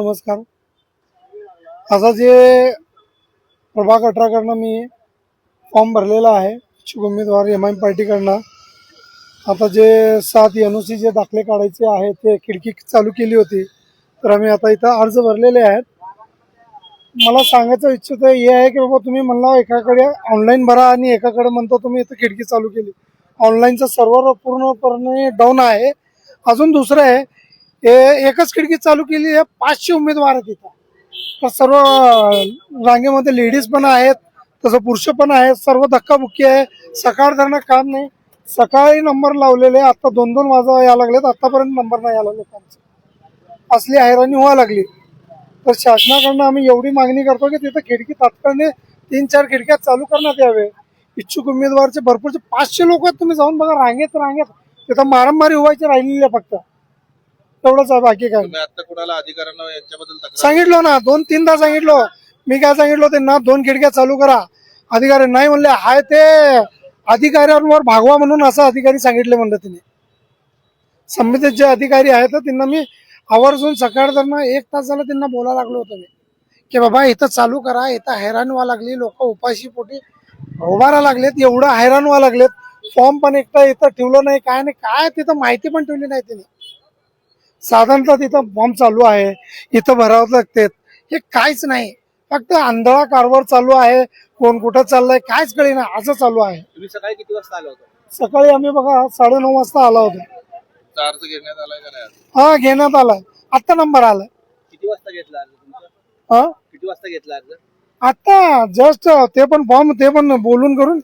नमस्कार. आता जे प्रभाग 18 मी फॉर्म भरलेला आहे इच्छुक उमेदवार MIM पार्टीकडनं. आता जे 7 NOC जे दाखले काढायचे आहेत ते खिडकी चालू केली होती, तर आम्ही आता इथं अर्ज भरलेले आहेत. मला सांगायचं इच्छित हे आहे की बाबा तुम्ही म्हणला एकाकडे ऑनलाईन भरा आणि एकाकडे म्हणतो तुम्ही इथं खिडकी चालू केली. ऑनलाईनचं सर्व्हर पूर्णपणे डाऊन आहे. अजून दुसरं आहे, हे एकच खिडकी चालू केली आहे, 500 उमेदवार आहेत इथं. तर सर्व रांगेमध्ये लेडीज पण आहेत, तसं पुरुष पण आहेत. सर्व धक्काबुक्की आहे. सकाळ धरणं काम नाही. सकाळी नंबर लावलेले आता 2-2 वाजा यायला लागलेत, आतापर्यंत नंबर नाही आला लोकांचा. असली हैराणी व्हायला लागली. तर शासनाकडनं आम्ही एवढी मागणी करतो की तिथं खिडकी तात्काळ 3-4 खिडक्या चालू करण्यात यावे. इच्छुक उमेदवारचे भरपूरचे 500 लोक आहेत. तुम्ही जाऊन बघा, रांगेत तिथं मारामारी व्हायची राहिलेली फक्त तेवढंच आहे, बाकी काय. आता कोणाला अधिकाऱ्यांना यांच्याबद्दल तक्रार सांगितलं ना, 2-3दा सांगितलं. मी काय सांगितलं त्यांना, 2 खिडक्या चालू करा. अधिकारी नाही म्हणले, हाय ते अधिकाऱ्यांवर भागवा म्हणून असं अधिकारी सांगितले म्हणलं तिने. संबंधित जे अधिकारी आहेत त्यांना मी आवर्जून सकाळ धरणं 1 तास झालं त्यांना बोलायला लागलो होतो मी की बाबा इथं चालू करा. इथं हैराण व्हायला लागली, लोक उपाशी पोटी उभारा लागलेत, एवढं हैराण व्हायला लागलेत. फॉर्म पण एकटा इथं ठेवलं नाही, काय नाही, काय तिथं माहिती पण ठेवली नाही तिने. साधारणतः तिथं फॉर्म चालू आहे, इथं भरावं लागते, हे काहीच नाही. फक्त आंधळा कारभार चालू आहे. कोण कुठं चाललंय काहीच कळेना, असं चालू आहे. तुम्ही सकाळी किती वाजता आला होता? सकाळी आम्ही बघा 9:30 वाजता आला होतो. अर्ज घेण्यात आलाय का नाही? हा, घेण्यात आलाय. आत्ता नंबर आलाय. किती वाजता घेतला अर्ज तुमचा? हा, किती वाजता घेतला अर्ज? आता जस्ट ते पण फॉर्म ते पण बोलून करून